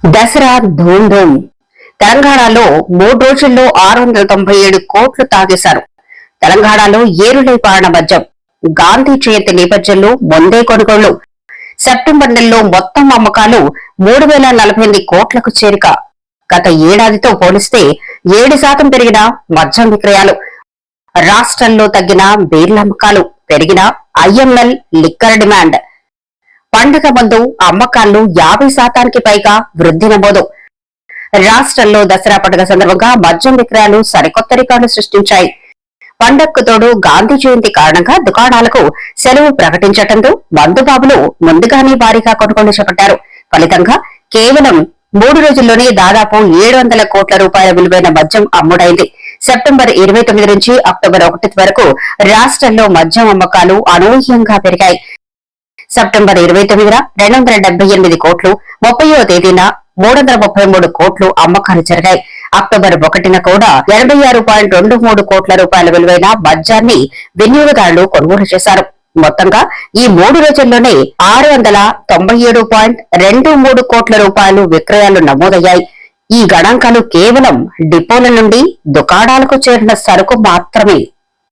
దసరా ధూమ్ ధూమ్. తెలంగాణలో 3 రోజుల్లో 697 కోట్లు తాగేశారు. తెలంగాణలో ఏరులై పారిన మద్యం. గాంధీ జయంతి నేపథ్యంలో ముందే కొనుగోళ్లు. సెప్టెంబర్ నెలలో మొత్తం అమ్మకాలు 3048 కోట్లకు చేరిక. గత ఏడాదితో పోలిస్తే 7% పెరిగిన మద్యం విక్రయాలు. రాష్ట్రంలో తగ్గిన బీర్ల అమ్మకాలు, పెరిగిన ఐఎంఎల్ లిక్కర్ డిమాండ్. పండుగ ముందు అమ్మకాల్లో 50% పైగా వృద్ధి నమోదు. రాష్ట్రంలో దసరా పండుగ సందర్భంగా మద్యం విక్రయాలు సరికొత్త రికార్డు సృష్టించాయి. పండగకు తోడు గాంధీ జయంతి కారణంగా దుకాణాలకు సెలవు ప్రకటించడంతో మందుబాబులు ముందుగానే భారీగా కొనుగోలు చేపట్టారు. ఫలితంగా కేవలం 3 రోజుల్లోనే దాదాపు 700 కోట్ల రూపాయల విలువైన మద్యం అమ్ముడైంది. సెప్టెంబర్ 29 నుంచి అక్టోబర్ 1 వరకు రాష్ట్రంలో మద్యం అమ్మకాలు అనూహ్యంగా పెరిగాయి. సెప్టెంబర్ 29న 278 కోట్లు, 30వ తేదీన 333 కోట్లు అమ్మకాలు జరిగాయి. అక్టోబర్ 1న కూడా 86.23 కోట్ల రూపాయల విలువైన మద్యాన్ని వినియోగదారులు కొనుగోలు చేశారు. మొత్తంగా ఈ 3 రోజుల్లోనే 697.23 కోట్ల రూపాయలు విక్రయాలు నమోదయ్యాయి. ఈ గణాంకాలు కేవలం డిపోల నుండి దుకాణాలకు చేరిన సరుకు మాత్రమే.